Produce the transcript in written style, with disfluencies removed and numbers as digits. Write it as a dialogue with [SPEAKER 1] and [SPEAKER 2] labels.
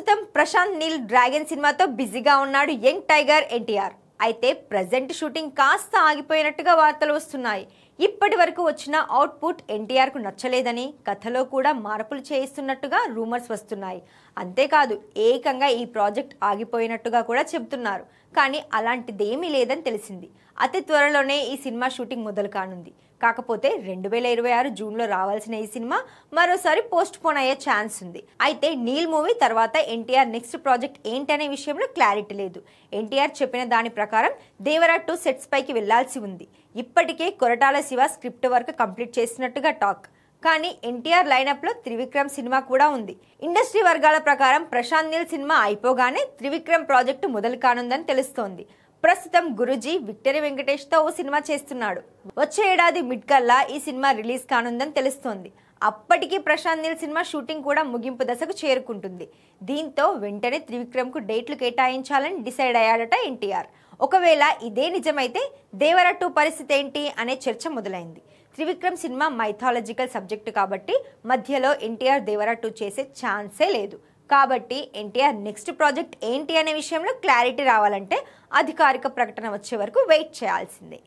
[SPEAKER 1] ప్రస్తుతం ప్రశాంత్ నీల్ డ్రాగన్ సినిమాతో బిజీగా ఉన్నాడు యంగ్ టైగర్ ఎన్టీఆర్. అయితే ప్రెజెంట్ షూటింగ్ కాస్త ఆగిపోయినట్టుగా వార్తలు వస్తున్నాయి. ఇప్పటి వరకు వచ్చిన అవుట్పుట్ ఎన్టీఆర్ కు నచ్చలేదని, కథలో కూడా మార్పులు చేయిస్తున్నట్టుగా రూమర్స్ వస్తున్నాయి. అంతేకాదు ఏకంగా ఈ ప్రాజెక్ట్ ఆగిపోయినట్టుగా కూడా చెబుతున్నారు. కానీ అలాంటిదేమీ లేదని తెలిసింది. అతి త్వరలోనే ఈ సినిమా షూటింగ్ మొదలు కానుంది. కాకపోతే 2026 జూన్లో రావాల్సిన ఈ సినిమా మరోసారి పోస్ట్ పోన్ అయ్యే ఛాన్స్ ఉంది. అయితే నీల్ మూవీ తర్వాత ఎన్టీఆర్ నెక్స్ట్ ప్రాజెక్ట్ ఏంటనే విషయంలో క్లారిటీ లేదు. ఎన్టీఆర్ చెప్పిన దాని ప్రకారం దేవరా 2 సెట్స్ పైకి వెళ్లాల్సి ఉంది. ఇప్పటికే Koratala Shiva script work complete చేసినట్టుగా టాక్. కానీ ఎన్టీఆర్ లైనప్ లో త్రివిక్రమ్ సినిమా కూడా ఉంది. ఇండస్ట్రీ వర్గాల ప్రకారం ప్రశాంత్ నీల్ సినిమా అయిపోగానే త్రివిక్రమ్ ప్రాజెక్టు మొదలు కానుందని తెలుస్తోంది. ప్రస్తుతం గురూజీ విక్టరీ వెంకటేష్ తో ఓ సినిమా చేస్తున్నాడు. వచ్చే ఏడాది మిడ్ కల్లా ఈ సినిమా రిలీజ్ కానుందని తెలుస్తోంది. అప్పటికి ప్రశాంత్ నీల్ సినిమా షూటింగ్ కూడా ముగింపు దశకు చేరుకుంటుంది. దీంతో వెంటనే త్రివిక్రమ్ కు డేట్లు కేటాయించాలని డిసైడ్ అయ్యాడట ఎన్టీఆర్. ఒకవేళ ఇదే నిజమైతే దేవరా 2 పరిస్థితి ఏంటి అనే చర్చ మొదలైంది. త్రివిక్రమ్ సినిమా మైథాలజికల్ సబ్జెక్టు కాబట్టి మధ్యలో ఎన్టీఆర్ దేవరా 2 చేసే ఛాన్సే లేదు. కాబట్టి ఎన్టీఆర్ నెక్స్ట్ ప్రాజెక్ట్ ఏంటి అనే విషయంలో క్లారిటీ రావాలంటే అధికారిక ప్రకటన వచ్చే వరకు వెయిట్ చేయాల్సిందే.